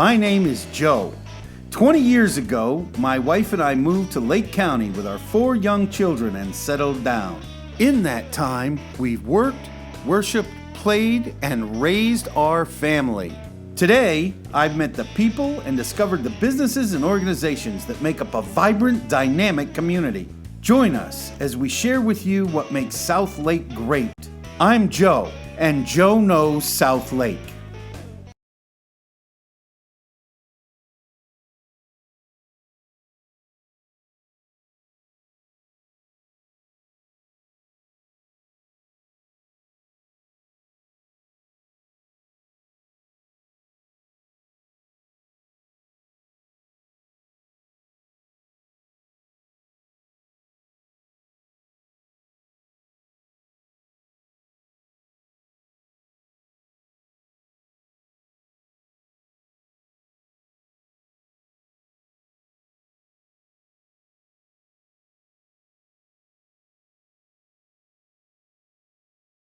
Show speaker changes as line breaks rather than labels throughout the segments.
My name is Joe. 20 years ago, my wife and I moved to Lake County with our 4 young children and settled down. In that time, we've worked, worshiped, played, and raised our family. Today, I've met the people and discovered the businesses and organizations that make up a vibrant, dynamic community. Join us as we share with you what makes South Lake great. I'm Joe, and Joe knows South Lake.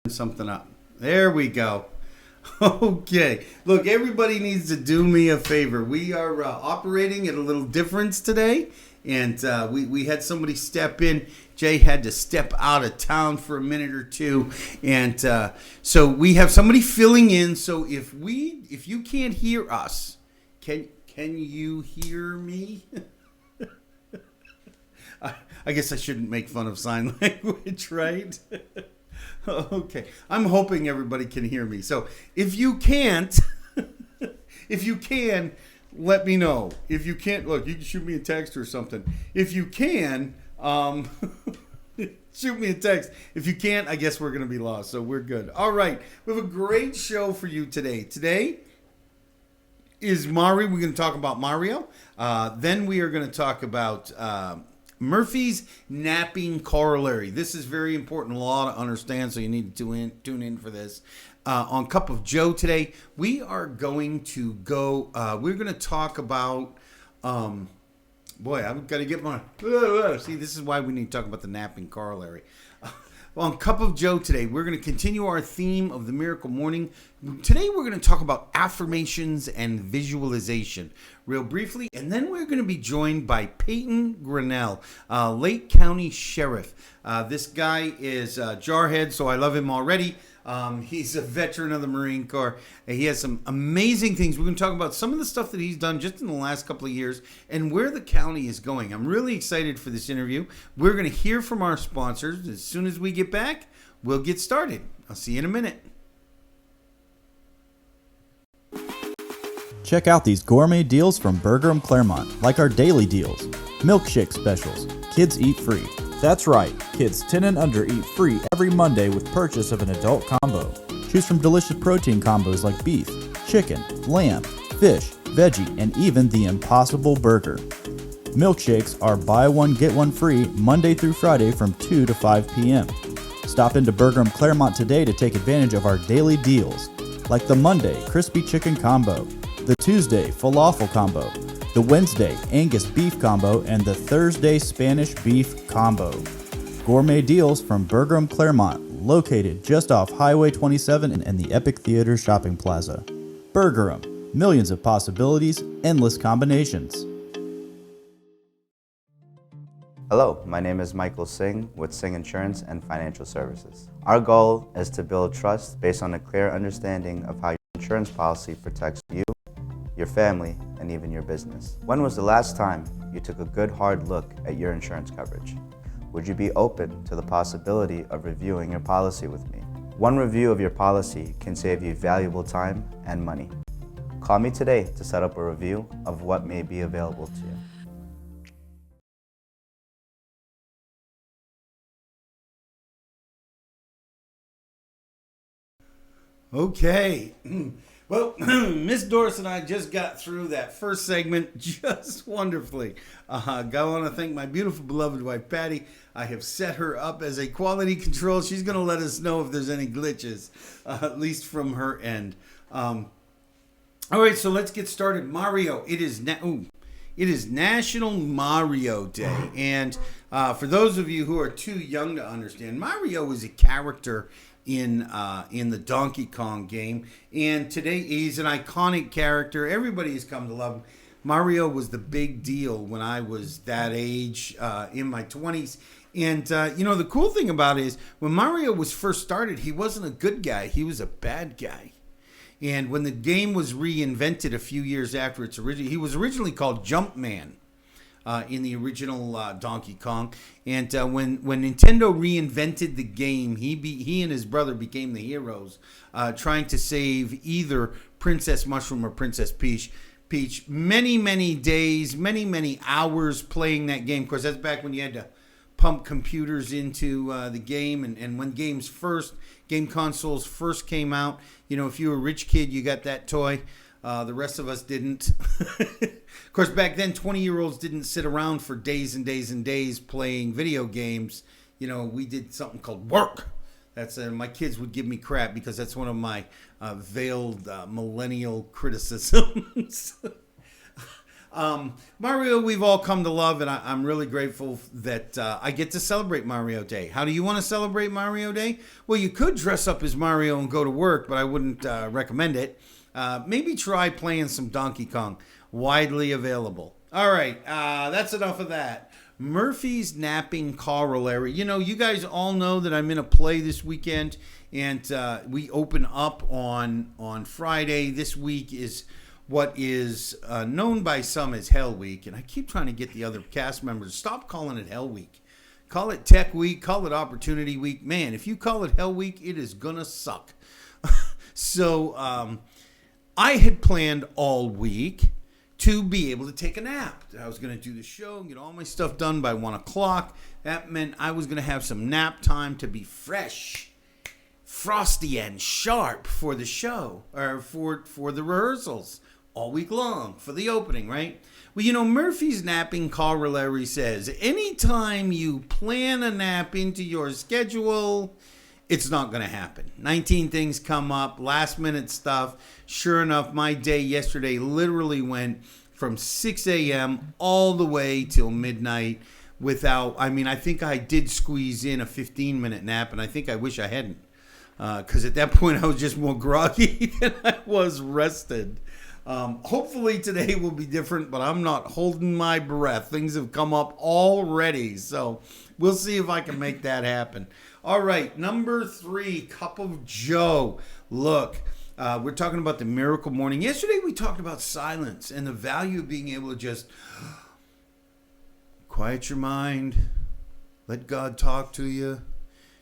Something up. There we go. Okay. Look, everybody needs to do me a favor. We are operating at a little difference today, and we had somebody step in. Jay had to step out of town for a minute or two, and so we have somebody filling in. So if you can't hear us, can you hear me? I guess I shouldn't make fun of sign language, right? Okay, I'm hoping everybody can hear me. So if you can't, if you can, let me know. If you can't, look, you can shoot me a text or something. If you can, shoot me a text. If you can't, I guess we're going to be lost, so we're good. All right, we have a great show for you today. Today is Mario. We're going to talk about Mario. Then we are going to talk about Murphy's napping corollary. This is very important law to understand, so you need to tune in for this. On Cup of Joe today, we are going to go, we're going to talk about, boy, I've got to get my, see, this is why we need to talk about the napping corollary. On Cup of Joe today, we're going to continue our theme of the Miracle Morning. Today, we're going to talk about affirmations and visualization real briefly. And then we're going to be joined by Peyton Grinnell, Lake County Sheriff. This guy is a jarhead, so I love him already. He's a veteran of the Marine Corps. He has some amazing things. We're going to talk about some of the stuff that he's done just in the last couple of years and where the county is going. I'm really excited for this interview. We're going to hear from our sponsors. As soon as we get back, we'll get started. I'll see you in a minute.
Check out these gourmet deals from Bergeron Claremont, like our daily deals. Milkshake specials. Kids eat free. That's right, kids 10 and under eat free every Monday with purchase of an adult combo. Choose from delicious protein combos like beef, chicken, lamb, fish, veggie, and even the Impossible Burger. Milkshakes are buy one get one free Monday through Friday from 2 to 5 p.m. Stop into Bergeron Claremont today to take advantage of our daily deals, like the Monday Crispy Chicken Combo, the Tuesday Falafel Combo, the Wednesday Angus Beef Combo, and the Thursday Spanish Beef Combo. Gourmet deals from Bergeron Claremont, located just off Highway 27 and the Epic Theater Shopping Plaza. Bergeron, millions of possibilities, endless combinations.
Hello, my name is Michael Singh with Singh Insurance and Financial Services. Our goal is to build trust based on a clear understanding of how your insurance policy protects you, your family, and even your business. When was the last time you took a good hard look at your insurance coverage? Would you be open to the possibility of reviewing your policy with me? One review of your policy can save you valuable time and money. Call me today to set up a review of what may be available to you.
Okay. Well, Miss Doris and I just got through that first segment just wonderfully. I want to thank my beautiful beloved wife, Patty. I have set her up as a quality control. She's going to let us know if there's any glitches, at least from her end. All right, so let's get started. Mario, it is National Mario Day. And for those of you who are too young to understand, Mario is a character in the Donkey Kong game. And today he's an iconic character. Everybody has come to love him. Mario was the big deal when I was that age, in my 20s. And, the cool thing about it is when Mario was first started, he wasn't a good guy. He was a bad guy. And when the game was reinvented a few years after its origin, he was originally called Jumpman. In the original Donkey Kong, and when Nintendo reinvented the game, he and his brother became the heroes, trying to save either Princess Mushroom or Princess Peach. Many days, many hours playing that game. Of course, that's back when you had to pump computers into the game, and when game consoles first came out, if you were a rich kid, you got that toy. The rest of us didn't. Of course, back then, 20-year-olds didn't sit around for days and days and days playing video games. We did something called work. That's my kids would give me crap because that's one of my veiled millennial criticisms. Mario, we've all come to love, and I'm really grateful that I get to celebrate Mario Day. How do you want to celebrate Mario Day? Well, you could dress up as Mario and go to work, but I wouldn't recommend it. Maybe try playing some Donkey Kong. Widely available. All right, that's enough of that. Murphy's Napping Corollary. You guys all know that I'm in a play this weekend, and we open up on Friday. This week is what is known by some as Hell Week, and I keep trying to get the other cast members to stop calling it Hell Week. Call it Tech Week, call it Opportunity Week. Man, if you call it Hell Week, it is gonna suck. So I had planned all week to be able to take a nap. I was going to do the show and get all my stuff done by 1 o'clock. That meant I was going to have some nap time to be fresh, frosty, and sharp for the show, or for the rehearsals all week long for the opening, right? Well, Murphy's Napping Corollary says, anytime you plan a nap into your schedule, it's not going to happen. 19 things come up, last minute stuff. Sure enough, my day yesterday literally went from 6 a.m. all the way till midnight I think I did squeeze in a 15-minute nap, and I think I wish I hadn't. Because at that point, I was just more groggy than I was rested. Hopefully today will be different, but I'm not holding my breath. Things have come up already, so we'll see if I can make that happen. All right, number 3, Cup of Joe. Look, we're talking about the miracle morning. Yesterday we talked about silence and the value of being able to just quiet your mind, let God talk to you,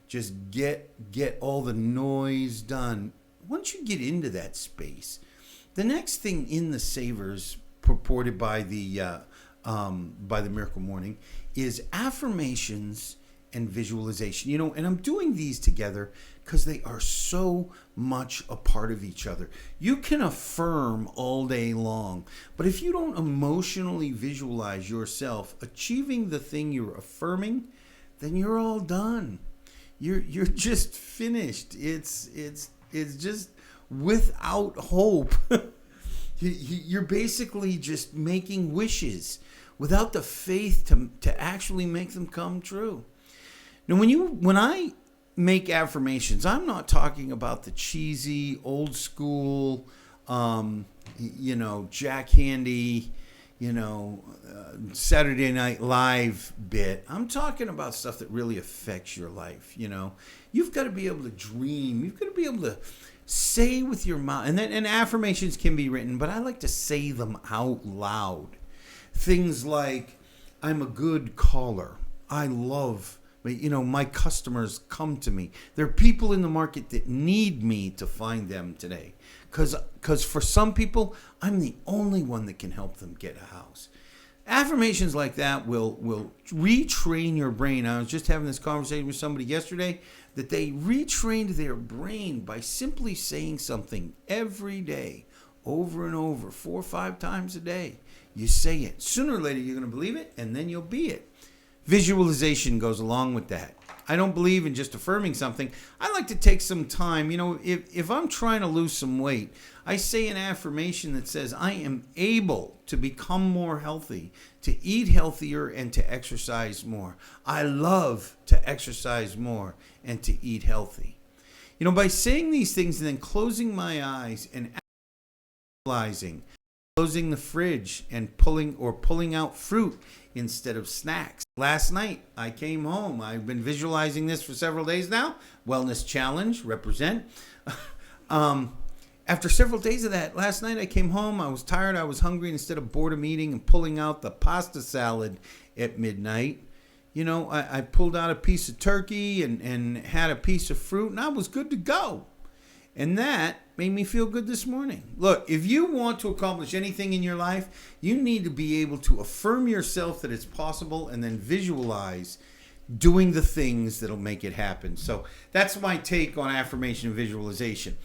just get all the noise done. Once you get into that space, the next thing in the savers purported by the miracle morning is affirmations and visualization. And I'm doing these together because they are so much a part of each other. You can affirm all day long, but if you don't emotionally visualize yourself achieving the thing you're affirming, then you're all done. You're just finished. It's just without hope. You're basically just making wishes without the faith to actually make them come true. Now, when I make affirmations, I'm not talking about the cheesy, old school, Jack Handy, Saturday Night Live bit. I'm talking about stuff that really affects your life. You've got to be able to dream. You've got to be able to say with your mouth, and affirmations can be written, but I like to say them out loud. Things like, I'm a good caller. I love, my customers come to me. There are people in the market that need me to find them today. Because for some people, I'm the only one that can help them get a house. Affirmations like that will retrain your brain. I was just having this conversation with somebody yesterday that they retrained their brain by simply saying something every day, over and over, 4 or 5 times a day. You say it. Sooner or later, you're going to believe it, and then you'll be it. Visualization goes along with that. I don't believe in just affirming something. I like to take some time. If I'm trying to lose some weight, I say an affirmation that says I am able to become more healthy, to eat healthier, and to exercise more. I love to exercise more and to eat healthy. By saying these things and then closing my eyes and visualizing, closing the fridge and pulling out fruit instead of snacks. Last night I came home. I've been visualizing this for several days now. Wellness challenge, represent. After several days of that, last night I came home. I was tired. I was hungry. Instead of boredom eating and pulling out the pasta salad at midnight, I pulled out a piece of turkey and had a piece of fruit, and I was good to go. And that made me feel good this morning. Look, if you want to accomplish anything in your life, you need to be able to affirm yourself that it's possible and then visualize doing the things that'll make it happen. So that's my take on affirmation and visualization.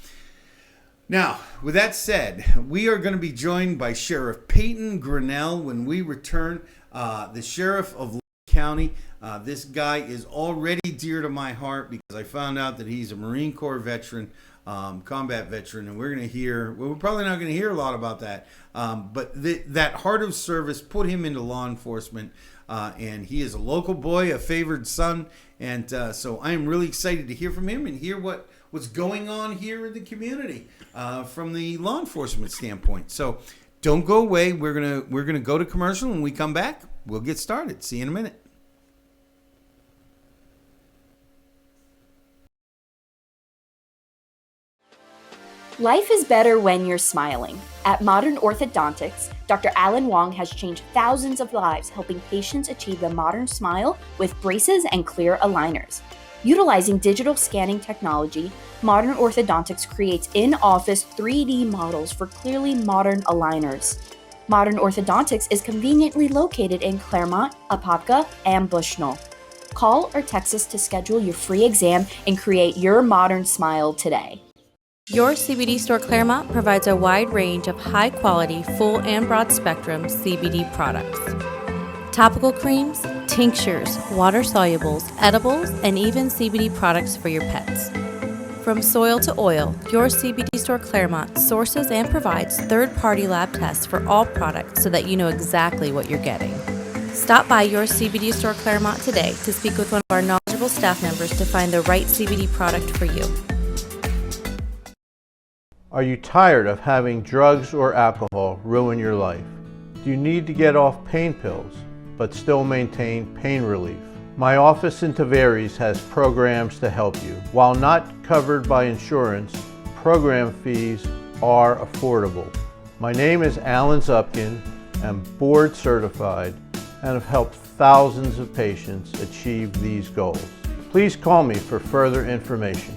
Now, with that said, we are going to be joined by Sheriff Peyton Grinnell when we return. The Sheriff of Lake County. This guy is already dear to my heart because I found out that he's a Marine Corps veteran, combat veteran, and we're probably not going to hear a lot about that. But that heart of service put him into law enforcement, and he is a local boy, a favored son, and so I am really excited to hear from him and hear what's going on here in the community from the law enforcement standpoint. So don't go away. We're gonna go to commercial. When we come back, we'll get started. See you in a minute.
Life is better when you're smiling. At Modern Orthodontics, Dr. Alan Wong has changed thousands of lives, helping patients achieve the modern smile with braces and clear aligners. Utilizing digital scanning technology, Modern Orthodontics creates in-office 3D models for clearly modern aligners. Modern Orthodontics is conveniently located in Claremont, Apopka, and Bushnell. Call or text us to schedule your free exam and create your modern smile today.
Your CBD store Claremont provides a wide range of high-quality, full and broad-spectrum CBD products. Topical creams, tinctures, water solubles, edibles, and even CBD products for your pets. From soil to oil, your CBD store Claremont sources and provides third-party lab tests for all products so that you know exactly what you're getting. Stop by your CBD store Claremont today to speak with one of our knowledgeable staff members to find the right CBD product for you.
Are you tired of having drugs or alcohol ruin your life? Do you need to get off pain pills but still maintain pain relief? My office in Tavares has programs to help you. While not covered by insurance, program fees are affordable. My name is Alan Zupkin. I'm board certified and have helped thousands of patients achieve these goals. Please call me for further information.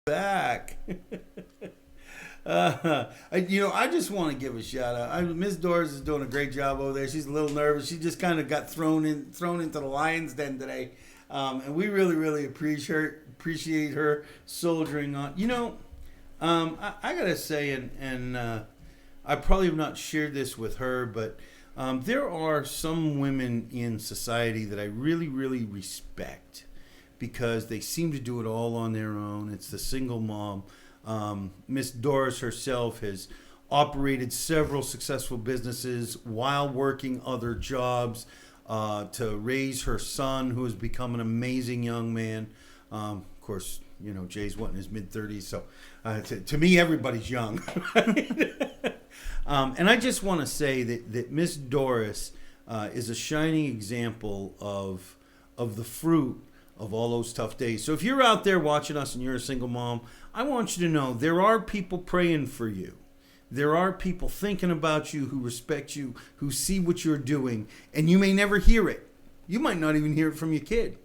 Back. I just want to give a shout out. Miss Doris is doing a great job over there. She's a little nervous. She just kind of got thrown into the lion's den today, and we really appreciate her soldiering on. I gotta say, and I probably have not shared this with her, but there are some women in society that I really respect, because they seem to do it all on their own. It's the single mom. Miss Doris herself has operated several successful businesses while working other jobs to raise her son, who has become an amazing young man. Of course, Jay's in his mid-30s, so to me, everybody's young. And I just want to say that Miss Doris is a shining example of the fruit of all those tough days. So if you're out there watching us and you're a single mom, I want you to know there are people praying for you. There are people thinking about you, who respect you, who see what you're doing, and you may never hear it. You might not even hear it from your kid.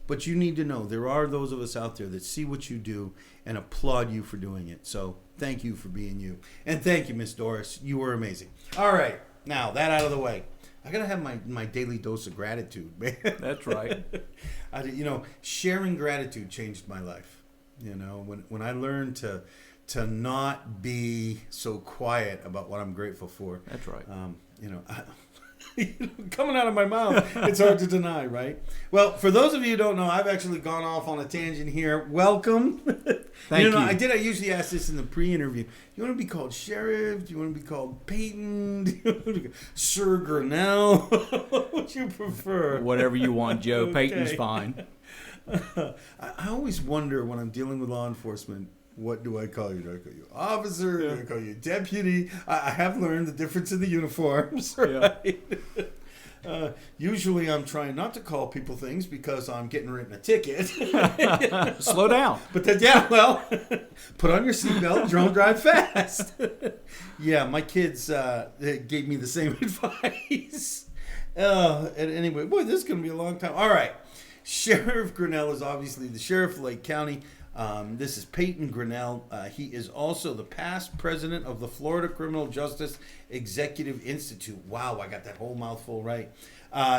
But you need to know there are those of us out there that see what you do and applaud you for doing it. So thank you for being you. And thank you, Miss Doris. You were amazing. All right. Now, that out of the way. I got to have my daily dose of gratitude, man.
That's right.
Sharing gratitude changed my life. When I learned to not be so quiet about what I'm grateful for.
That's right.
Coming out of my mouth, it's hard to deny, right? Well, for those of you who don't know, I've actually gone off on a tangent here. Welcome.
Thank you.
I usually ask this in the pre-interview. Do you want to be called Sheriff? Do you want to be called Peyton? Do you want to be Sir Grinnell? What would you prefer?
Whatever you want, Joe.
Okay.
Peyton's fine.
I always wonder when I'm dealing with law enforcement, what do I call you? Do I call you officer? Do I call you deputy? I have learned the difference in the uniforms, right? Usually I'm trying not to call people things because I'm getting written a ticket.
Slow down.
But then, put on your seatbelt, don't drive fast. Yeah, my kids gave me the same advice. And anyway, boy, this is going to be a long time. All right. Sheriff Grinnell is obviously the sheriff of Lake County. This is Peyton Grinnell. He is also the past president of the Florida Criminal Justice Executive Institute. Wow, I got that whole mouthful right.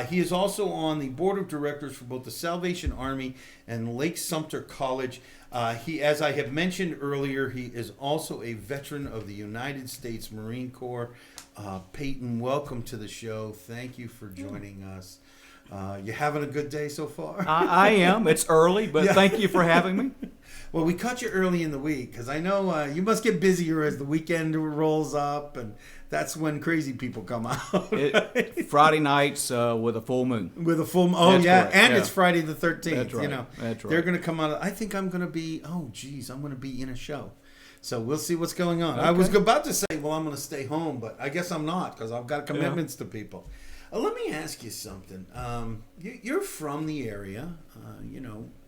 He is also on the board of directors for both the Salvation Army and Lake Sumter College. He, as I have mentioned earlier, he is also a veteran of the United States Marine Corps. Peyton, welcome to the show. Thank you for joining us. You having a good day so far?
I am. It's early, but thank you for having me.
Well, we caught you early in the week because I know you must get busier as the weekend rolls up, and that's when crazy people come out. Right?
Friday nights with a full moon.
With a full
That's correct,
and
yeah.
it's Friday the 13th.
That's right. That's right.
They're going to come out. I think I'm going to be. I'm going to be in a show. So we'll see what's going on.
Okay.
I was about to say, well, I'm going to stay home, but I guess I'm not because I've got commitments to people. Let me ask you something. You're from the area,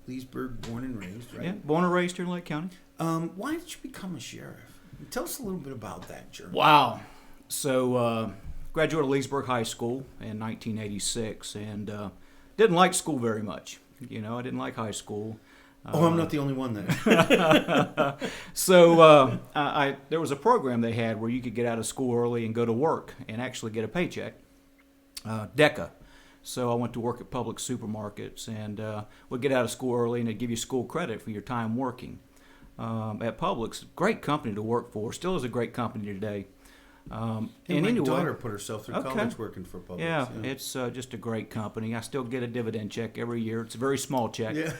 Leesburg, born and raised, right?
Yeah, born and raised here in Lake County.
Why did you become a sheriff? Tell us a little bit about that journey.
Wow. So, graduated Leesburg High School in 1986 and didn't like school very much. I didn't like high school.
I'm not the only one then.
So there was a program they had where you could get out of school early and go to work and actually get a paycheck. DECA. So I went to work at public supermarkets and would get out of school early and they'd give you school credit for your time working. At Publix, great company to work for, still is a great company today.
My daughter put herself through college working for Publix.
Yeah, it's just a great company. I still get a dividend check every year. It's a very small check.
Yeah.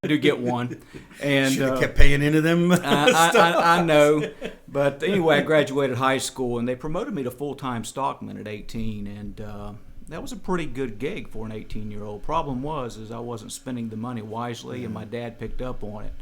I do get one. And
should have kept paying into them.
I know. But anyway, I graduated high school and they promoted me to full-time stockman at 18 and that was a pretty good gig for an 18-year-old. Problem was I wasn't spending the money wisely, and my dad picked up on it.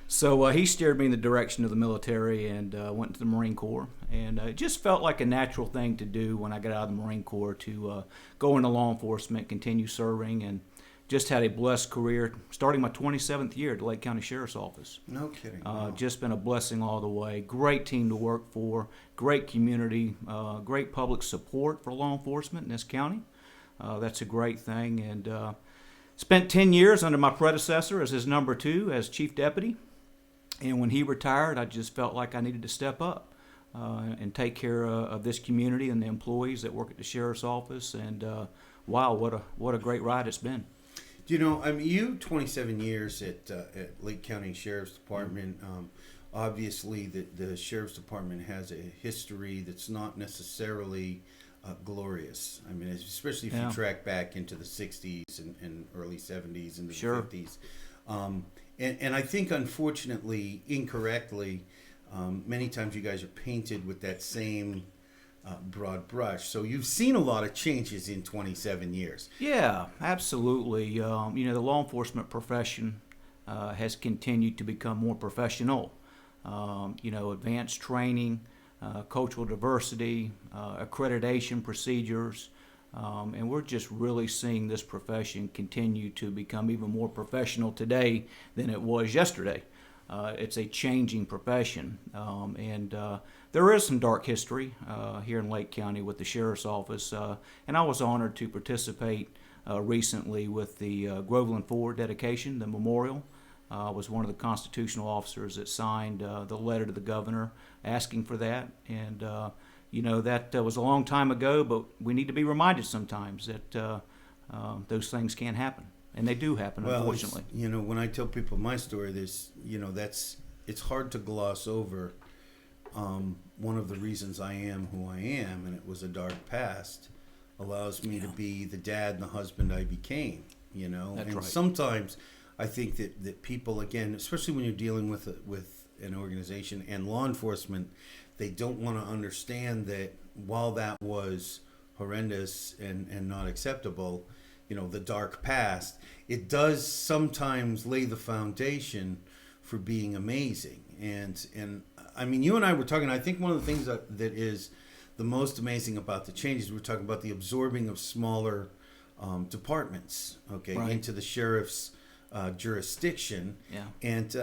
So he steered me in the direction of the military and went to the Marine Corps. And it just felt like a natural thing to do when I got out of the Marine Corps to go into law enforcement, continue serving, and just had a blessed career, starting my 27th year at the Lake County Sheriff's Office.
No kidding. Wow.
Just been a blessing all the way. Great team to work for, great community, great public support for law enforcement in this county. That's a great thing. And spent 10 years under my predecessor as his number 2 as chief deputy. And when he retired, I just felt like I needed to step up and take care of this community and the employees that work at the sheriff's office. And wow, what a great ride it's been.
You 27 years at Lake County Sheriff's Department. Obviously, the Sheriff's Department has a history that's not necessarily glorious. I mean, especially if you track back into the 60s and early 70s and the 50s. And I think, unfortunately, incorrectly, many times you guys are painted with that same broad brush. So you've seen a lot of changes in 27 years.
Yeah, absolutely. The law enforcement profession has continued to become more professional. Advanced training, cultural diversity, accreditation procedures, and we're just really seeing this profession continue to become even more professional today than it was yesterday. It's a changing profession, and there is some dark history here in Lake County with the Sheriff's Office, and I was honored to participate recently with the Groveland Ford dedication, the memorial. I was one of the constitutional officers that signed the letter to the governor asking for that, and that was a long time ago, but we need to be reminded sometimes that those things can happen. And they do happen, unfortunately.
When I tell people my story, it's hard to gloss over. One of the reasons I am who I am, and it was a dark past. A allows me to be the dad and the husband I became,
That's
and
right.
sometimes I think that people, again, especially when you're dealing with an organization and law enforcement, they don't want to understand that while that was horrendous and not acceptable, the dark past, it does sometimes lay the foundation for being amazing. And I mean, you and I were talking, I think one of the things that is the most amazing about the changes, we're talking about the absorbing of smaller departments, okay,
Right.
into the sheriff's jurisdiction.
Yeah.
And,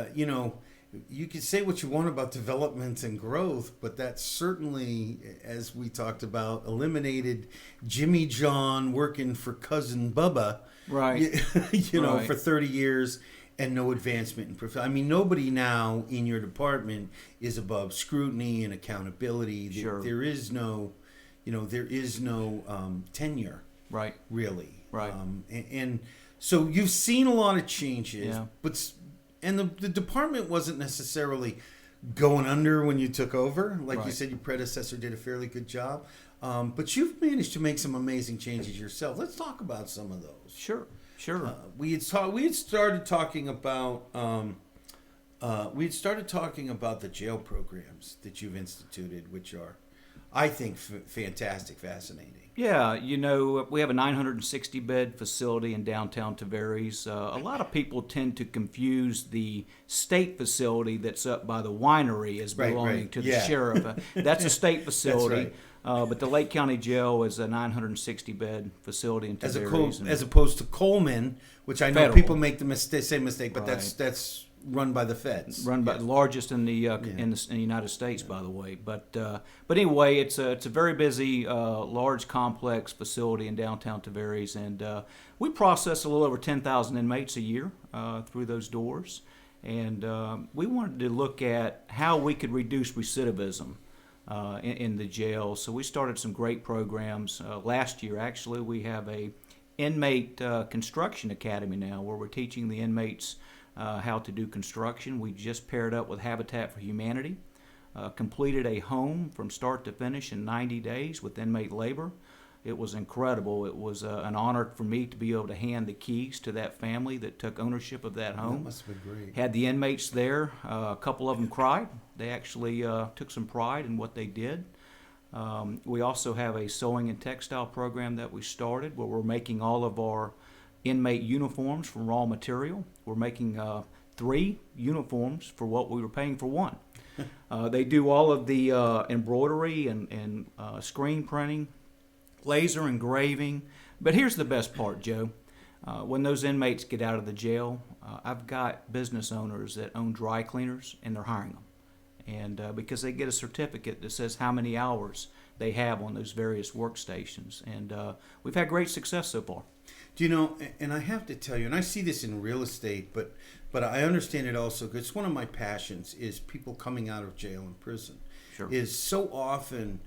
you can say what you want about development and growth, but that certainly, as we talked about, eliminated Jimmy John working for cousin Bubba,
Right. Right.
for 30 years and no advancement in I mean, nobody now in your department is above scrutiny and accountability.
Sure.
There is no, tenure,
Right.
really.
Right.
And so you've seen a lot of changes,
Yeah.
and the department wasn't necessarily going under when you took over. Like you
Right.
said, your predecessor did a fairly good job. But you've managed to make some amazing changes yourself. Let's talk about some of those.
Sure. Sure.
We had started talking about the jail programs that you've instituted, which are, I think, fantastic, fascinating.
Yeah, we have a 960-bed facility in downtown Tavares. A lot of people tend to confuse the state facility that's up by the winery as
Right,
belonging
right.
to the
Yeah.
sheriff. That's a state facility.
right.
But the Lake County Jail is a 960-bed facility in Tavares.
As opposed to Coleman, which I know
Federal.
people make the same mistake, but
Right.
that's run by the feds.
Run by the largest in the in the United States, by the way. But anyway, it's a very busy, large, complex facility in downtown Tavares, and we process a little over 10,000 inmates a year through those doors. And we wanted to look at how we could reduce recidivism in the jail. So we started some great programs last year. Actually, we have a inmate construction academy now, where we're teaching the inmates how to do construction. We just paired up with Habitat for Humanity, completed a home from start to finish in 90 days with inmate labor. It was incredible. It was an honor for me to be able to hand the keys to that family that took ownership of that home.
That must have been great.
Had the inmates there. A couple of them cried. They actually took some pride in what they did. We also have a sewing and textile program that we started, where we're making all of our inmate uniforms from raw material. We're making 3 uniforms for what we were paying for 1. They do all of the embroidery and screen printing, laser engraving. But here's the best part, Joe. When those inmates get out of the jail, I've got business owners that own dry cleaners, and they're hiring them. And because they get a certificate that says how many hours they have on those various workstations. And we've had great success so far.
Do you know, and I have to tell you, and I see this in real estate, but I understand it also, because it's one of my passions, is people coming out of jail and prison.
Sure.
Is so often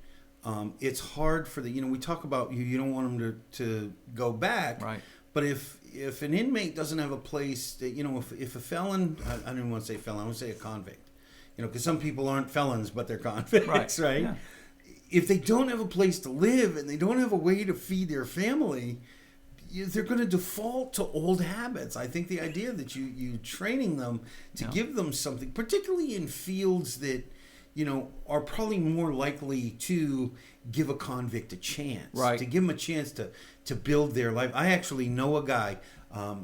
it's hard for we talk about you don't want them to go back.
Right.
But if an inmate doesn't have a place that, if a felon, I don't even want to say felon, I want to say a convict, because some people aren't felons, but they're convicts, right?
Yeah.
If they don't have a place to live and they don't have a way to feed their family, they're going to default to old habits. I think the idea that you training them to give them something, particularly in fields that, are probably more likely to give a convict a chance,
right,
to give them a chance to build their life. I actually know a guy,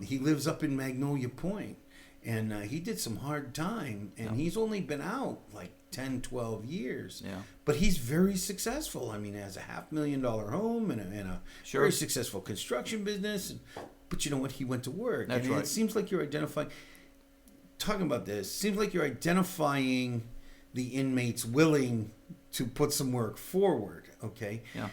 he lives up in Magnolia Point, and he did some hard time, and he's only been out like 10, 12 years.
Yeah.
But he's very successful. I mean, he has a $500,000 home and a
Sure.
very successful construction business. But you know what? He went to work.
That's
and
right.
It seems like you're talking about this, seems like you're identifying the inmates willing to put some work forward, okay?
Yeah.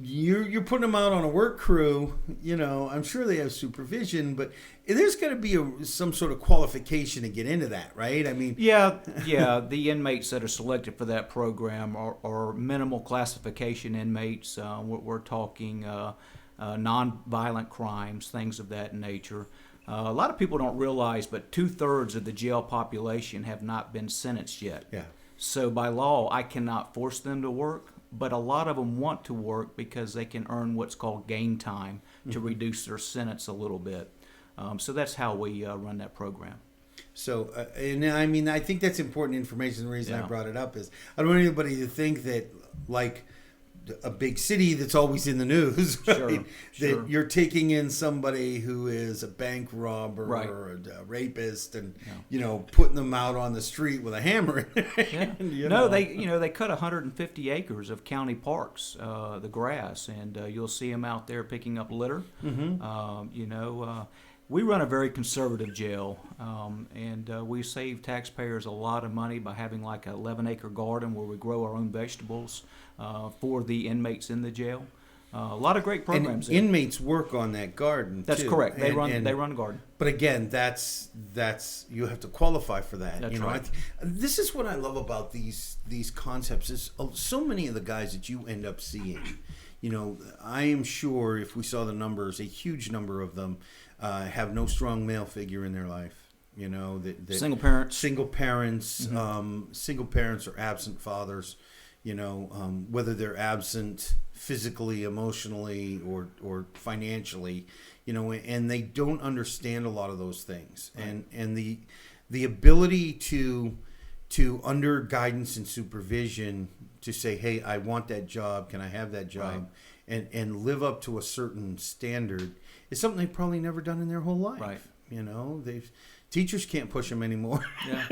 You're putting them out on a work crew, I'm sure they have supervision, but there's got to be some sort of qualification to get into that, right? I mean,
Yeah, the inmates that are selected for that program are minimal classification inmates. We're talking non-violent crimes, things of that nature. A lot of people don't realize, but 2/3 of the jail population have not been sentenced yet.
yeah.
So by law, I cannot force them to work. but a lot of them want to work because they can earn what's called gain time to reduce their sentence a little bit. So that's how we run that program.
So, and I mean, I think that's important information. The reason I brought it up is I don't want anybody to think that, like a big city that's always in the news, right? That you're taking in somebody who is a bank robber or a rapist and, putting them out on the street with a hammer.
They cut 150 acres of county parks, the grass, and you'll see them out there picking up litter. We run a very conservative jail, and we save taxpayers a lot of money by having like an 11-acre garden where we grow our own vegetables for the inmates in the jail. A lot of great programs.
And inmates work on that garden.
That's
too.
correct. They run the garden.
But again, that's you have to qualify for that.
That's right.
This is what I love about these concepts. Is so many of the guys that you end up seeing. I am sure if we saw the numbers, a huge number of them have no strong male figure in their life. That
Single parents.
Single parents or absent fathers. Whether they're absent physically, emotionally, or financially, and they don't understand a lot of those things. Right. And the ability to under guidance and supervision to say, hey, I want that job, can I have that job, and live up to a certain standard is something they've probably never done in their whole life.
Right.
Teachers can't push them anymore.
Yeah.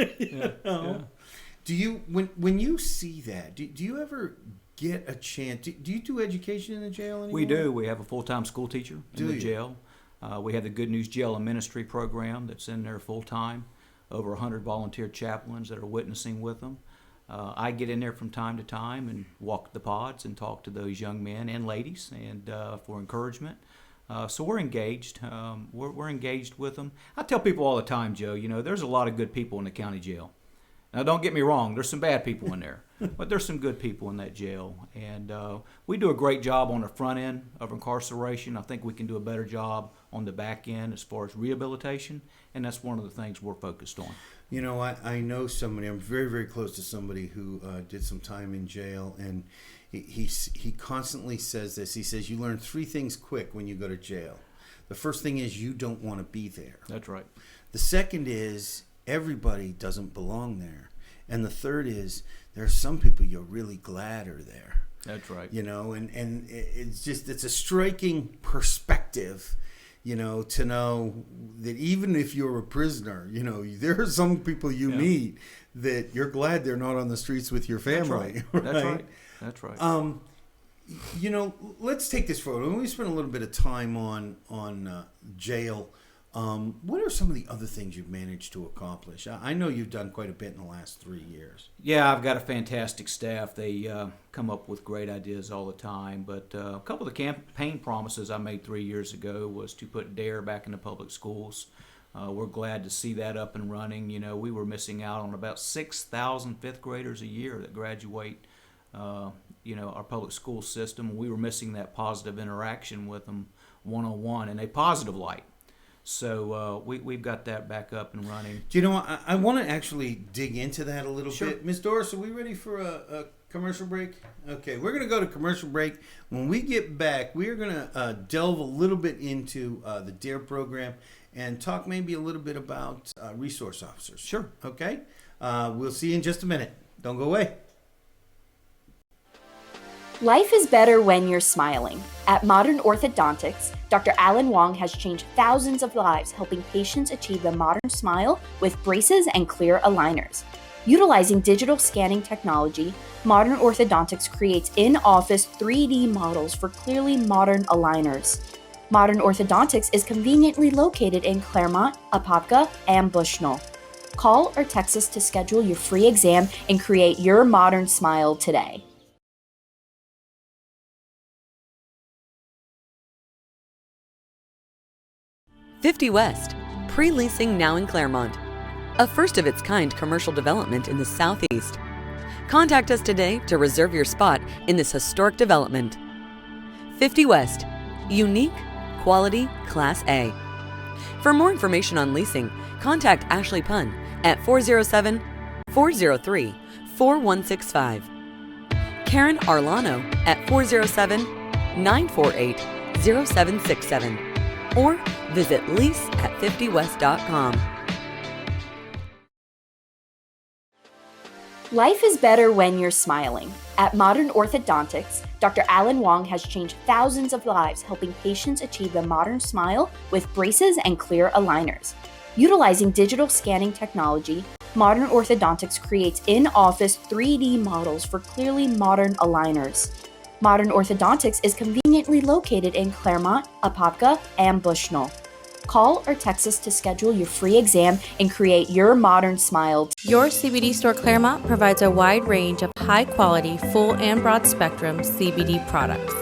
Do you when you see that? Do you ever get a chance? Do you do education in the jail anymore?
We do. We have a full-time school teacher in the jail. We have the Good News Jail and Ministry program that's in there full-time. Over 100 volunteer chaplains that are witnessing with them. I get in there from time to time and walk the pods and talk to those young men and ladies and for encouragement. So we're engaged. We're engaged with them. I tell people all the time, Joe, there's a lot of good people in the county jail. Now, don't get me wrong. There's some bad people in there, but there's some good people in that jail. And we do a great job on the front end of incarceration. I think we can do a better job on the back end as far as rehabilitation, and that's one of the things we're focused on.
I know somebody. I'm very, very close to somebody who did some time in jail, and he constantly says this. He says, you learn 3 things quick when you go to jail. The first thing is you don't want to be there.
That's right.
The second is everybody doesn't belong there. And the third is there are some people you're really glad are there.
That's right.
And it's a striking perspective, to know that even if you're a prisoner, there are some people you meet that you're glad they're not on the streets with your family.
That's right.
Let's take this forward. We spent a little bit of time on jail. What are some of the other things you've managed to accomplish? I know you've done quite a bit in the last 3 years.
Yeah, I've got a fantastic staff. They come up with great ideas all the time. But a couple of the campaign promises I made 3 years ago was to put DARE back in the public schools. We're glad to see that up and running. We were missing out on about 6,000 fifth graders a year that graduate our public school system. We were missing that positive interaction with them one-on-one in a positive light. So we've got that back up and running.
Do you know, I want to actually dig into that a little bit. Ms. Doris, are we ready for a commercial break? Okay, we're going to go to commercial break. When we get back, we are going to delve a little bit into the DARE program and talk maybe a little bit about resource officers.
Sure.
Okay? We'll see you in just a minute. Don't go away.
Life is better when you're smiling. At Modern Orthodontics, Dr. Alan Wong has changed thousands of lives, helping patients achieve the modern smile with braces and clear aligners. Utilizing digital scanning technology, Modern Orthodontics creates in-office 3D models for clearly modern aligners. Modern Orthodontics is conveniently located in Claremont, Apopka, and Bushnell. Call or text us to schedule your free exam and create your modern smile today.
"50 West, pre-leasing now in Claremont. A first-of-its-kind commercial development in the Southeast. Contact us today to reserve your spot in this historic development. 50 West, unique, quality, Class A. For more information on leasing, contact Ashley Punn at 407-403-4165. Karen Arlano at 407 948 0767 or visit lease at 50west.com.
Life is better when you're smiling. At Modern Orthodontics, Dr. Alan Wong has changed thousands of lives helping patients achieve the modern smile with braces and clear aligners. Utilizing digital scanning technology, Modern Orthodontics creates in-office 3D models for clearly modern aligners. Modern Orthodontics is conveniently located in Claremont, Apopka, and Bushnell. Call or text us to schedule your free exam and create your modern smile.
Your CBD store Claremont provides a wide range of high-quality, full and broad spectrum CBD products.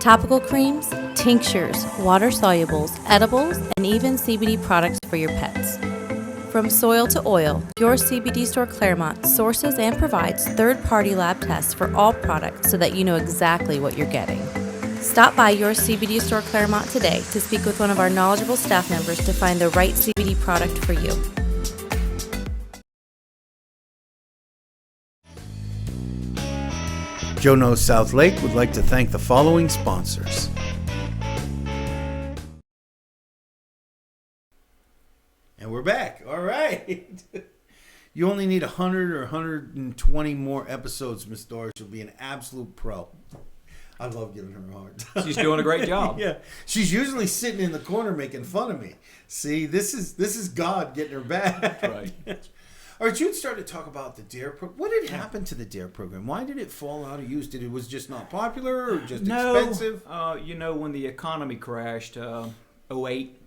Topical creams, tinctures, water solubles, edibles, and even CBD products for your pets. From soil to oil, your CBD store Claremont sources and provides third-party lab tests for all products so that you know exactly what you're getting. Stop by your CBD store Claremont today to speak with one of our knowledgeable staff members to find the right CBD product for you.
Joe Knows South Lake would like to thank the following sponsors. And we're back. All right. You only need 100 or 120 more episodes, Miss Doris. You'll be an absolute pro. I love giving her a hard time.
She's doing a great job.
Yeah. She's usually sitting in the corner making fun of me. See, this is God getting her back.
That's right.
All right, you'd start to talk about the DARE program. What had happened to the DARE program? Why did it fall out of use? Did it was just not popular or just expensive?
When the economy crashed, 2008,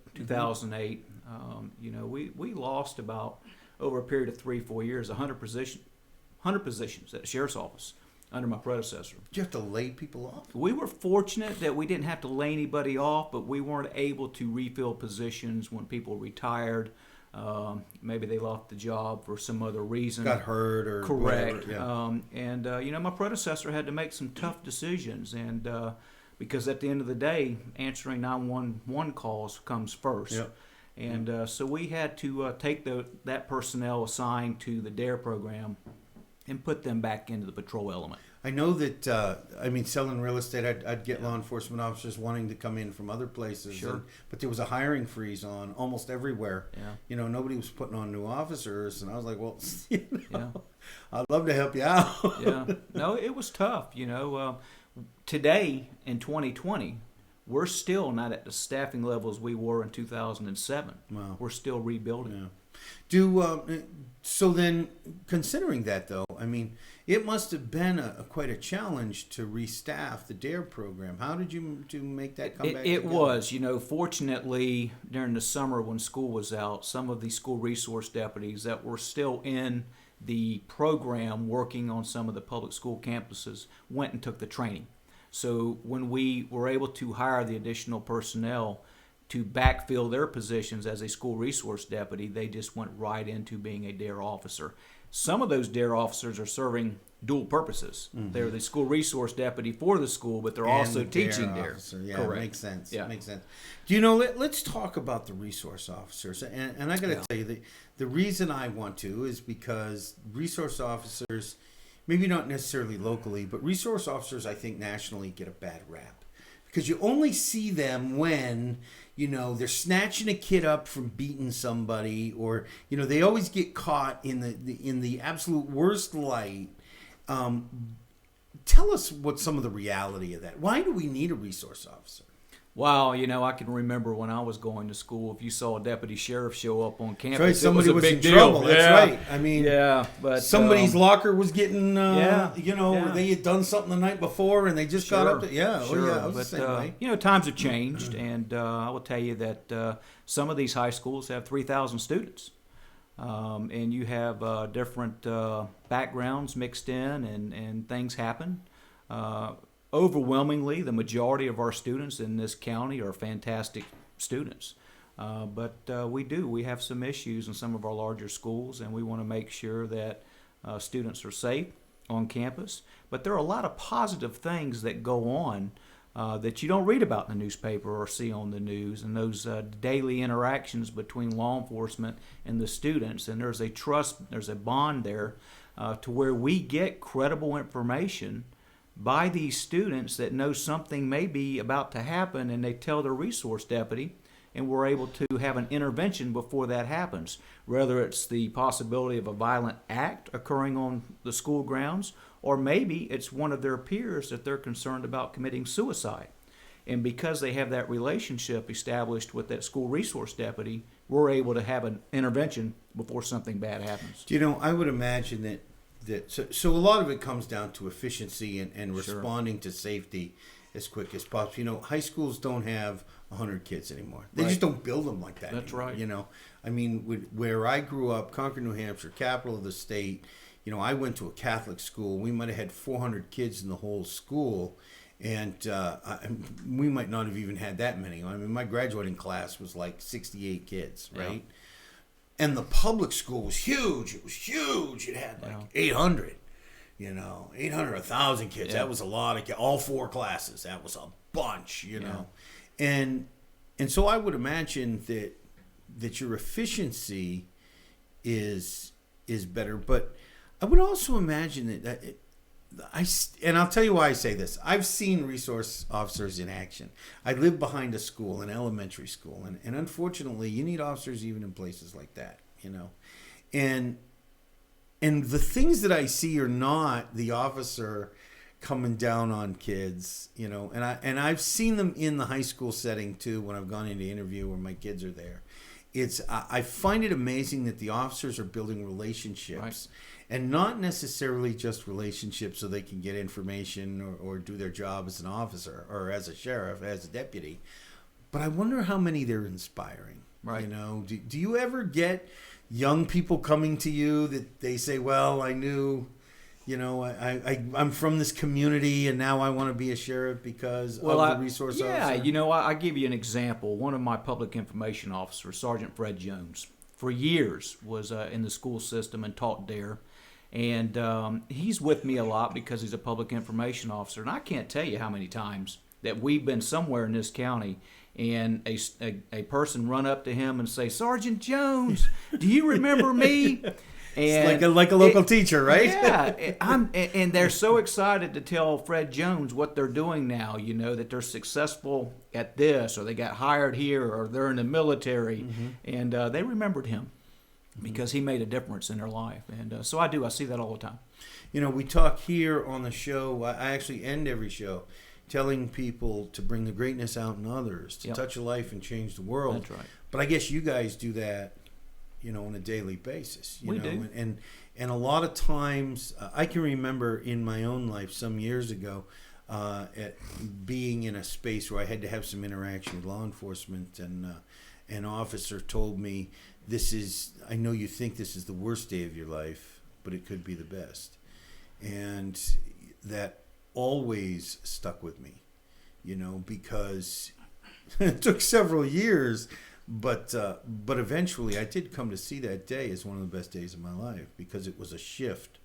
we lost about, over a period of 3-4 years, 100 positions at the sheriff's office under my predecessor.
Did you have to lay people off?
We were fortunate that we didn't have to lay anybody off, but we weren't able to refill positions when people retired. Maybe they lost the job for some other reason.
Got hurt or
correct.
Whatever, yeah.
My predecessor had to make some tough decisions, and because at the end of the day, answering 911 calls comes first.
Yep.
And so we had to take that personnel assigned to the DARE program and put them back into the patrol element.
I know that, selling real estate, I'd get law enforcement officers wanting to come in from other places.
Sure.
But there was a hiring freeze on almost everywhere.
Yeah.
Nobody was putting on new officers. And I was like, well,
Yeah.
I'd love to help you out.
Yeah. No, it was tough. Today, in 2020, we're still not at the staffing levels we were in 2007.
Wow.
We're still rebuilding.
Yeah. So then, considering that though, it must have been quite a challenge to restaff the DARE program. How did you make that come back?
It was, fortunately during the summer when school was out, some of the school resource deputies that were still in the program working on some of the public school campuses went and took the training. So when we were able to hire the additional personnel to backfill their positions as a school resource deputy, they just went right into being a DARE officer. Some of those DARE officers are serving dual purposes. Mm-hmm. They're the school resource deputy for the school, but they're also teaching DARE.
Yeah,
correct.
Makes sense.
Yeah.
Makes sense. Let's talk about the resource officers. And I got to tell you, the reason I want to is because resource officers, maybe not necessarily locally, but resource officers, I think nationally, get a bad rap. Because you only see them when, they're snatching a kid up from beating somebody, or, they always get caught in the absolute worst light. Tell us what some of the reality of that. Why do we need a resource officer?
Wow, I can remember when I was going to school, if you saw a deputy sheriff show up on campus,
right, somebody
it was a big
in
deal.
Trouble. That's right.
But
somebody's locker was getting,
Yeah.
they had done something the night before and they just got up to,
Sure.
I was the same way.
Times have changed, and I will tell you that some of these high schools have 3,000 students, and you have different backgrounds mixed in, and things happen. Overwhelmingly, the majority of our students in this county are fantastic students. But we have some issues in some of our larger schools, and we want to make sure that students are safe on campus. But there are a lot of positive things that go on that you don't read about in the newspaper or see on the news, and those daily interactions between law enforcement and the students. And there's a trust, there's a bond there to where we get credible information by these students that know something may be about to happen, and they tell their resource deputy, and we're able to have an intervention before that happens, whether it's the possibility of a violent act occurring on the school grounds, or maybe it's one of their peers that they're concerned about committing suicide. And because they have that relationship established with that school resource deputy, we're able to have an intervention before something bad happens.
You know, I would imagine that so a lot of it comes down to efficiency and responding to safety as quick as possible. You know, high schools don't have 100 kids anymore. They just don't build them like that.
That's
anymore,
right.
You know, I mean, where I grew up, Concord, New Hampshire, capital of the state, you know, I went to a Catholic school. We might have had 400 kids in the whole school, and we might not have even had that many. I mean, my graduating class was like 68 kids, right? Yeah. And the public school was huge. It was huge. It had like 800, you know, 800, 1,000 kids. Yeah. That was a lot of kids. All 4 classes. That was a bunch, you know. And so I would imagine that your efficiency is better. But I would also imagine that and I'll tell you why I say this. I've seen resource officers in action. I live behind a school, an elementary school, and unfortunately, you need officers even in places like that, you know. And the things that I see are not the officer coming down on kids, you know. And I've seen them in the high school setting too when I've gone into interview where my kids are there. I find it amazing that the officers are building relationships. Right. And not necessarily just relationships so they can get information or do their job as an officer or as a sheriff, as a deputy. But I wonder how many they're inspiring. Right. You know, do you ever get young people coming to you that they say, well, I knew, you know, I'm from this community and now I want to be a sheriff because of the resource officer?
Yeah, you know, I give you an example. One of my public information officers, Sergeant Fred Jones, for years was in the school system and taught there. And he's with me a lot because he's a public information officer. And I can't tell you how many times that we've been somewhere in this county and a person run up to him and say, Sergeant Jones, do you remember me? And
it's like a local teacher, right?
Yeah. And they're so excited to tell Fred Jones what they're doing now, you know, that they're successful at this, or they got hired here, or they're in the military. Mm-hmm. And they remembered him because he made a difference in their life. And so I see that all the time.
You know, we talk here on the show, I actually end every show telling people to bring the greatness out in others, to touch a life and change the world.
That's right.
But I guess you guys do that, you know, on a daily basis.
We do.
And a lot of times, I can remember in my own life some years ago, at being in a space where I had to have some interaction with law enforcement, and an officer told me, I know you think this is the worst day of your life, but it could be the best. And that always stuck with me, you know, because it took several years, but eventually I did come to see that day as one of the best days of my life, because it was a shift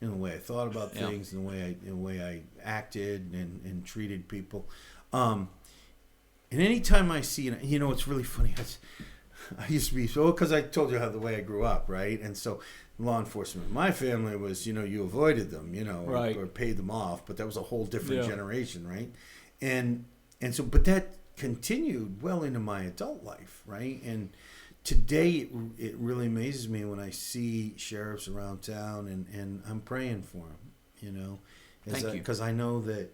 in the way I thought about things, and the way I acted and treated people. And anytime I see, you know, it's really funny. I used to be because I told you how the way I grew up, right? And so law enforcement in my family was, you know, you avoided them, you know,
right,
or paid them off, but that was a whole different generation, right? And so, but that continued well into my adult life, right? And today it really amazes me when I see sheriffs around town, and I'm praying for them, you know, because I know that,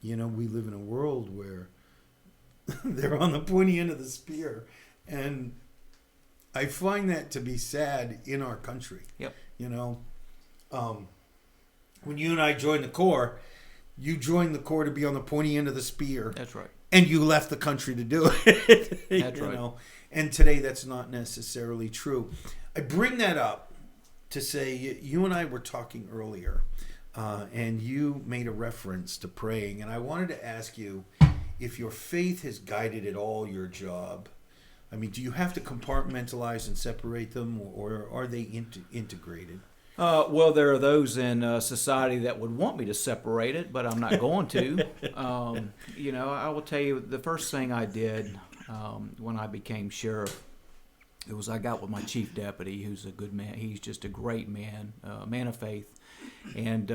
you know, we live in a world where they're on the pointy end of the spear, and I find that to be sad in our country.
Yep.
You know, when you and I joined the Corps, you joined the Corps to be on the pointy end of the spear.
That's right.
And you left the country to do it.
That's right.
Know? And today that's not necessarily true. I bring that up to say you and I were talking earlier, and you made a reference to praying, and I wanted to ask you if your faith has guided at all your job. I mean, do you have to compartmentalize and separate them, or are they integrated?
Well, there are those in society that would want me to separate it, but I'm not going to. I will tell you the first thing I did when I became sheriff, it was I got with my chief deputy, who's a good man. He's just a great man, man of faith. And,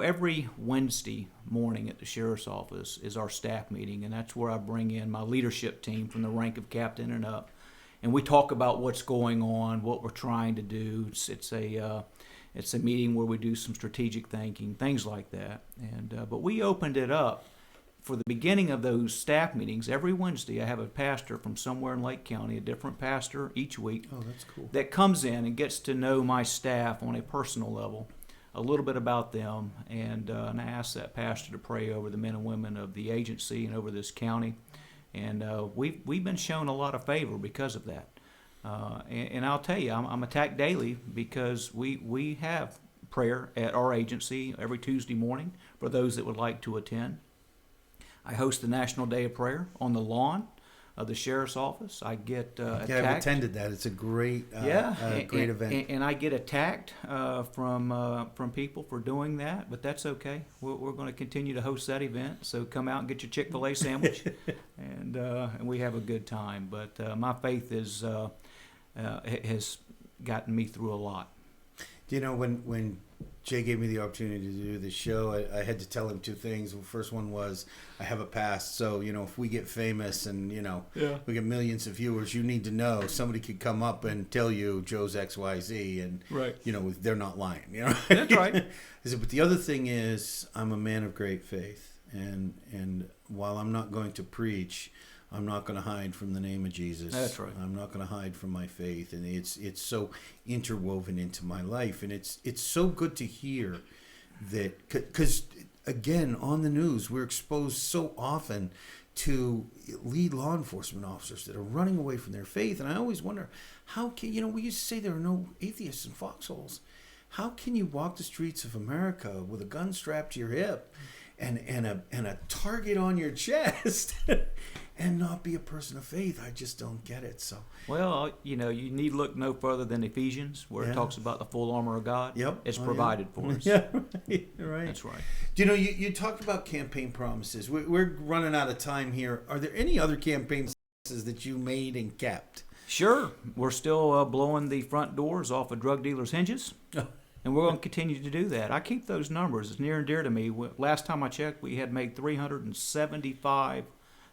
every Wednesday morning at the sheriff's office is our staff meeting, and that's where I bring in my leadership team from the rank of captain and up. And we talk about what's going on, what we're trying to do. It's a meeting where we do some strategic thinking, things like that. And but we opened it up for the beginning of those staff meetings. Every Wednesday, I have a pastor from somewhere in Lake County, a different pastor each week.
Oh, that's cool.
That comes in and gets to know my staff on a personal level, a little bit about them, and I ask that pastor to pray over the men and women of the agency and over this county. And we've been shown a lot of favor because of that. And I'll tell you, I'm attacked daily because we have prayer at our agency every Tuesday morning for those that would like to attend. I host the National Day of Prayer on the lawn of the sheriff's office. I get attacked.
Yeah, I've attended that. It's a great, great event.
And I get attacked from people for doing that, but that's okay. We're going to continue to host that event. So come out and get your Chick-fil-A sandwich, and we have a good time. But my faith has gotten me through a lot.
Do you know when Jay gave me the opportunity to do the show, I had to tell him two things. The first one was I have a past, so if we get famous and we get millions of viewers, you need to know somebody could come up and tell you Joe's XYZ, and
right.
They're not lying.
That's right.
I said, but the other thing is I'm a man of great faith, and while I'm not going to preach, I'm not going to hide from the name of Jesus.
That's right.
I'm not going to hide from my faith, and it's so interwoven into my life, and it's so good to hear that, because again, on the news we're exposed so often to lead law enforcement officers that are running away from their faith, and I always wonder how can we used to say there are no atheists in foxholes. How can you walk the streets of America with a gun strapped to your hip and a target on your chest and not be a person of faith? I just don't get it. So,
well, you need look no further than Ephesians, where it talks about the full armor of God.
Yep.
It's provided for us.
Yeah, right.
That's right.
Do you talked about campaign promises. We're running out of time here. Are there any other campaign promises that you made and kept?
Sure. We're still blowing the front doors off of drug dealers' hinges. And we're going to continue to do that. I keep those numbers. It's near and dear to me. Last time I checked, we had made 375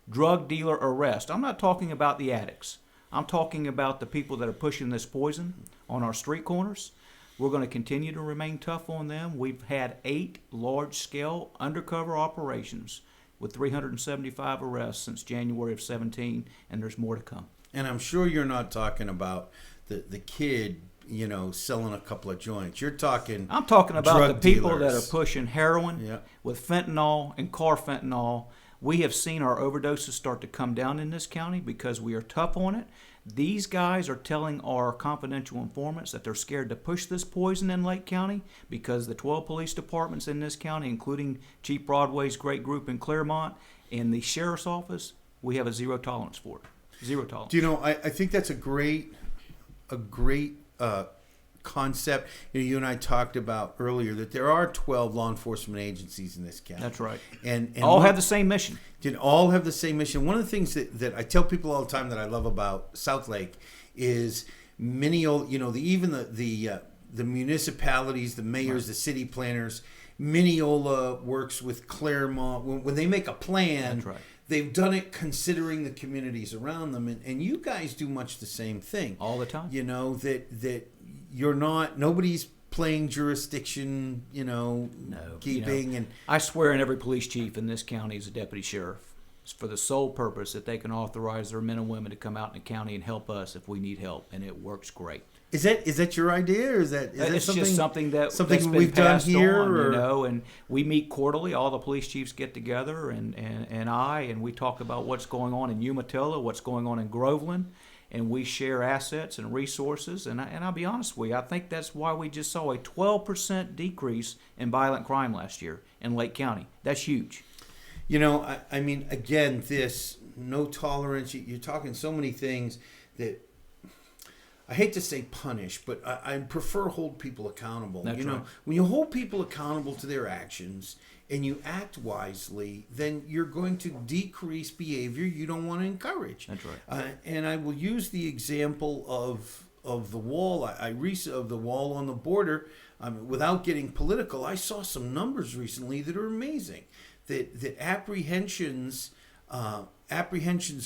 drug dealer arrests. I'm not talking about the addicts. I'm talking about the people that are pushing this poison on our street corners. We're going to continue to remain tough on them. We've had 8 large-scale undercover operations with 375 arrests since January of 17, and there's more to come.
And I'm sure you're not talking about the kid selling a couple of joints. I'm
talking about the people
dealers
that are pushing heroin with fentanyl and carfentanil. We have seen our overdoses start to come down in this county because we are tough on it. These guys are telling our confidential informants that they're scared to push this poison in Lake County because the 12 police departments in this county, including Chief Broadway's great group in Claremont, and the sheriff's office, we have a zero tolerance for it. Zero tolerance.
Do I think that's a great concept. You and I talked about earlier that there are 12 law enforcement agencies in this county.
That's right.
And
all have the same mission.
All have the same mission. One of the things that I tell people all the time that I love about South Lake is the municipalities, the mayors, the city planners. Mineola works with Claremont. When they make a plan,
that's right.
They've done it considering the communities around them, and you guys do much the same thing
all the time.
That you're not, nobody's playing jurisdiction, keeping. And
I swear in every police chief in this county is a deputy sheriff. It's for the sole purpose that they can authorize their men and women to come out in the county and help us if we need help, and it works great.
Is that your idea, or is that
it's just something that's
we've done here,
on, and we meet quarterly. All the police chiefs get together, and we talk about what's going on in Umatilla, what's going on in Groveland, and we share assets and resources. And I'll be honest with you, I think that's why we just saw a 12% decrease in violent crime last year in Lake County. That's huge.
I mean, again, this no tolerance. You're talking so many things that I hate to say punish, but I prefer hold people accountable.
That's right.
When you hold people accountable to their actions and you act wisely, then you're going to decrease behavior you don't want to encourage.
That's right.
And I will use the example of the wall. Of the wall on the border. Without getting political, I saw some numbers recently that are amazing. That apprehensions are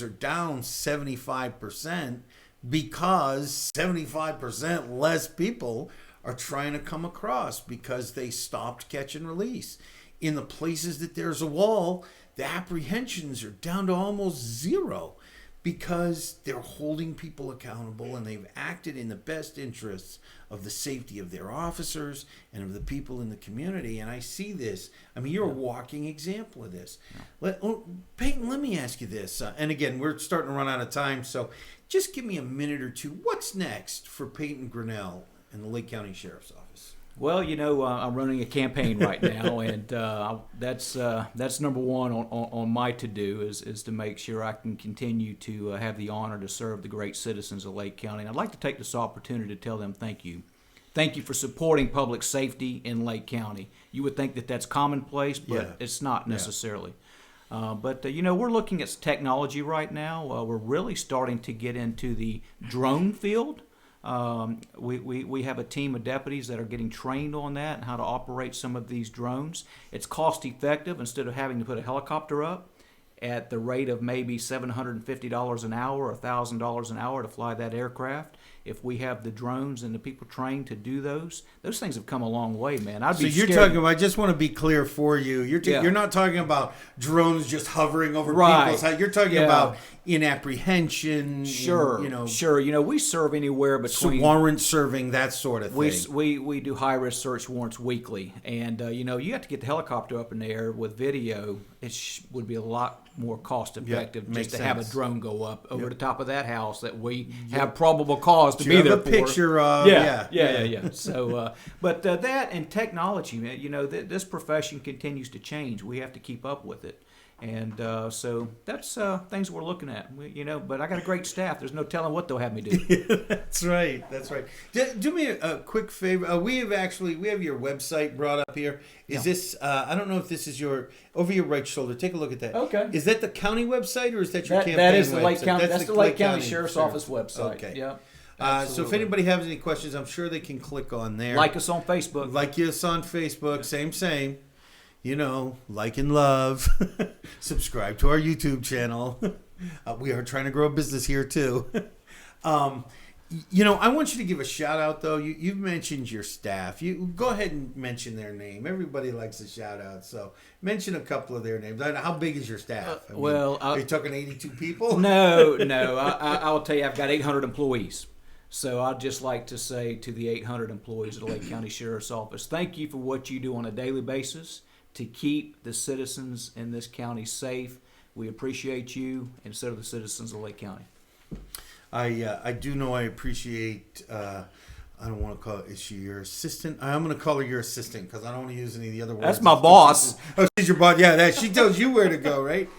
down 75% because 75% less people are trying to come across because they stopped catch and release. In the places that there's a wall, the apprehensions are down to almost zero because they're holding people accountable and they've acted in the best interests of the safety of their officers and of the people in the community. And I see this. I mean, you're a walking example of this. Peyton, let me ask you this. And again, we're starting to run out of time, so just give me a minute or two. What's next for Peyton Grinnell and the Lake County Sheriff's Office?
Well, I'm running a campaign right now, and that's number one on my to-do is to make sure I can continue to have the honor to serve the great citizens of Lake County. And I'd like to take this opportunity to tell them thank you. Thank you for supporting public safety in Lake County. You would think that that's commonplace, but it's not necessarily. But we're looking at technology right now. We're really starting to get into the drone field. We have a team of deputies that are getting trained on that and how to operate some of these drones. It's cost effective. Instead of having to put a helicopter up at the rate of maybe $750 an hour or $1,000 an hour to fly that aircraft, if we have the drones and the people trained to do those things have come a long way, man.
So you're talking about, I just want to be clear for you, you're not talking about drones just hovering over people's heads. You're talking about in apprehension.
Sure. We serve anywhere between
warrant serving, that sort of thing.
We do high risk search warrants weekly, and you have to get the helicopter up in the air with video. It would be a lot more cost effective just to have a drone go up over the top of that house that we have probable cause to be there for.
Picture of
yeah. So, but that and technology, man, this profession continues to change. We have to keep up with it. And so that's things we're looking at, but I got a great staff. There's no telling what they'll have me do.
That's right. Do me a quick favor. We have your website brought up here. Is this, I don't know if this is over your right shoulder. Take a look at that.
Okay.
Is that the county website or is that your campaign website?
That is the Lake County. That's the Lake County Sheriff's Office website.
Okay.
Yeah.
So if anybody has any questions, I'm sure they can click on there.
Like us on Facebook.
Like us on Facebook. Same. Like and love. Subscribe to our YouTube channel. We are trying to grow a business here too. I want you to give a shout out though. You've mentioned your staff. You go ahead and mention their name. Everybody likes a shout out, so mention a couple of their names. How big is your staff? Are you talking 82 people?
No. I will tell you, I've got 800 employees. So I'd just like to say to the 800 employees of the Lake County Sheriff's Office, thank you for what you do on a daily basis to keep the citizens in this county safe. We appreciate you, and so do the citizens of Lake County.
I do know I appreciate, I don't want to call it, is she your assistant? I'm going to call her your assistant because I don't want to use any of the other words.
That's my boss.
Oh, she's your boss. Yeah, she tells you where to go, right?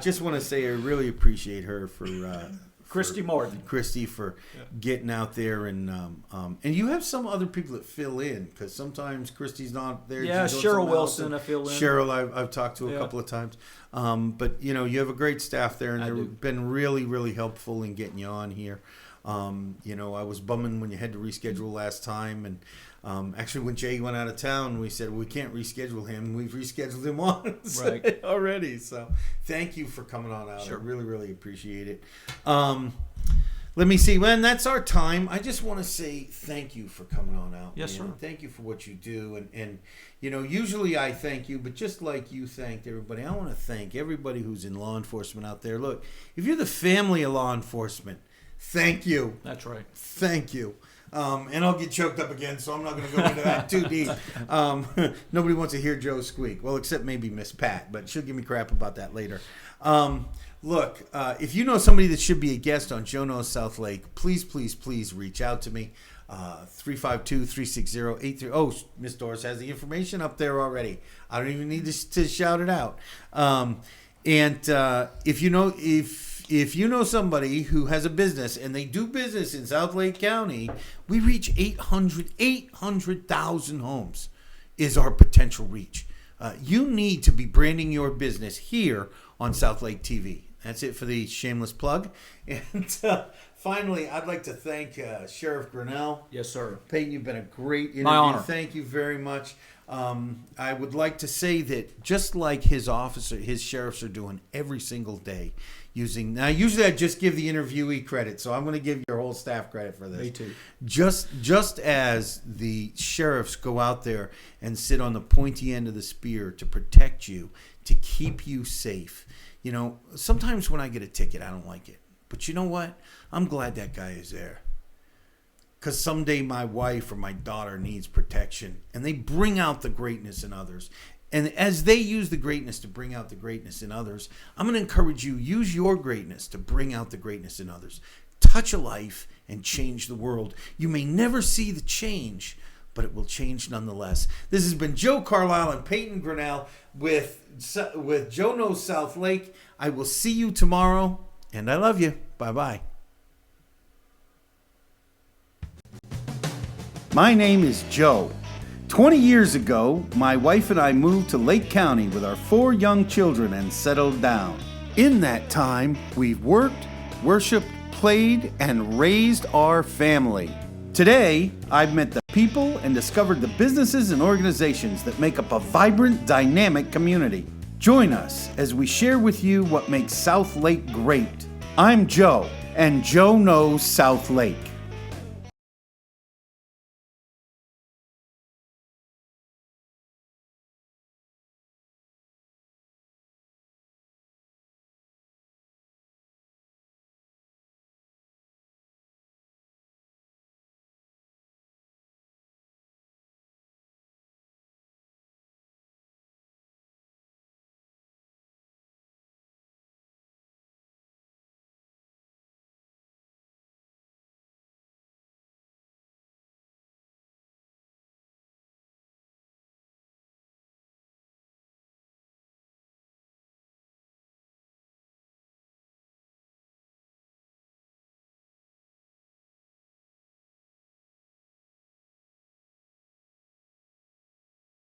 Just want to say I really appreciate her for
Christy Martin.
Christy for getting out there and you have some other people that fill in because sometimes Christy's not there.
Yeah, Cheryl Wilson, I fill in.
Cheryl, I've talked to a couple of times. But you have a great staff there, and they've been really, really helpful in getting you on here. I was bumming when you had to reschedule last time, and actually when Jay went out of town, we said we can't reschedule him. We've rescheduled him once already. So thank you for coming on out.
Sure.
I really, really appreciate it. Let me see. When that's our time, I just want to say thank you for coming on out.
Yes, sir.
Thank you for what you do. And usually I thank you, but just like you thanked everybody, I want to thank everybody who's in law enforcement out there. Look, if you're the family of law enforcement, thank you.
That's right.
Thank you. And I'll get choked up again, so I'm not going to go into that too deep. Nobody wants to hear Joe squeak. Well, except maybe Miss Pat, but she'll give me crap about that later. Look, if you know somebody that should be a guest on Joe Knows South Lake, please reach out to me. 352-360-83. Oh, Miss Doris has the information up there already. I don't even need to shout it out. And if if you know somebody who has a business and they do business in South Lake County, we reach 800,000 homes is our potential reach. You need to be branding your business here on South Lake TV. That's it for the shameless plug. And finally, I'd like to thank Sheriff Grinnell.
Yes, sir.
Peyton, you've been a great interview.
My honor.
Thank you very much. I would like to say that just like his sheriffs are doing every single day, usually I just give the interviewee credit, so I'm going to give your whole staff credit for this.
Me too.
Just as the sheriffs go out there and sit on the pointy end of the spear to protect you, to keep you safe. You know, sometimes when I get a ticket, I don't like it. But you know what? I'm glad that guy is there. Because someday my wife or my daughter needs protection, and they bring out the greatness in others. And as they use the greatness to bring out the greatness in others, I'm going to encourage you, use your greatness to bring out the greatness in others. Touch a life and change the world. You may never see the change, but it will change nonetheless. This has been Joe Carlisle and Peyton Grinnell with Joe Knows South Lake. I will see you tomorrow, and I love you. Bye-bye. My name is Joe. 20 years ago, my wife and I moved to Lake County with our 4 young children and settled down. In that time, we've worked, worshiped, played, and raised our family. Today, I've met the people and discovered the businesses and organizations that make up a vibrant, dynamic community. Join us as we share with you what makes South Lake great. I'm Joe, and Joe Knows South Lake.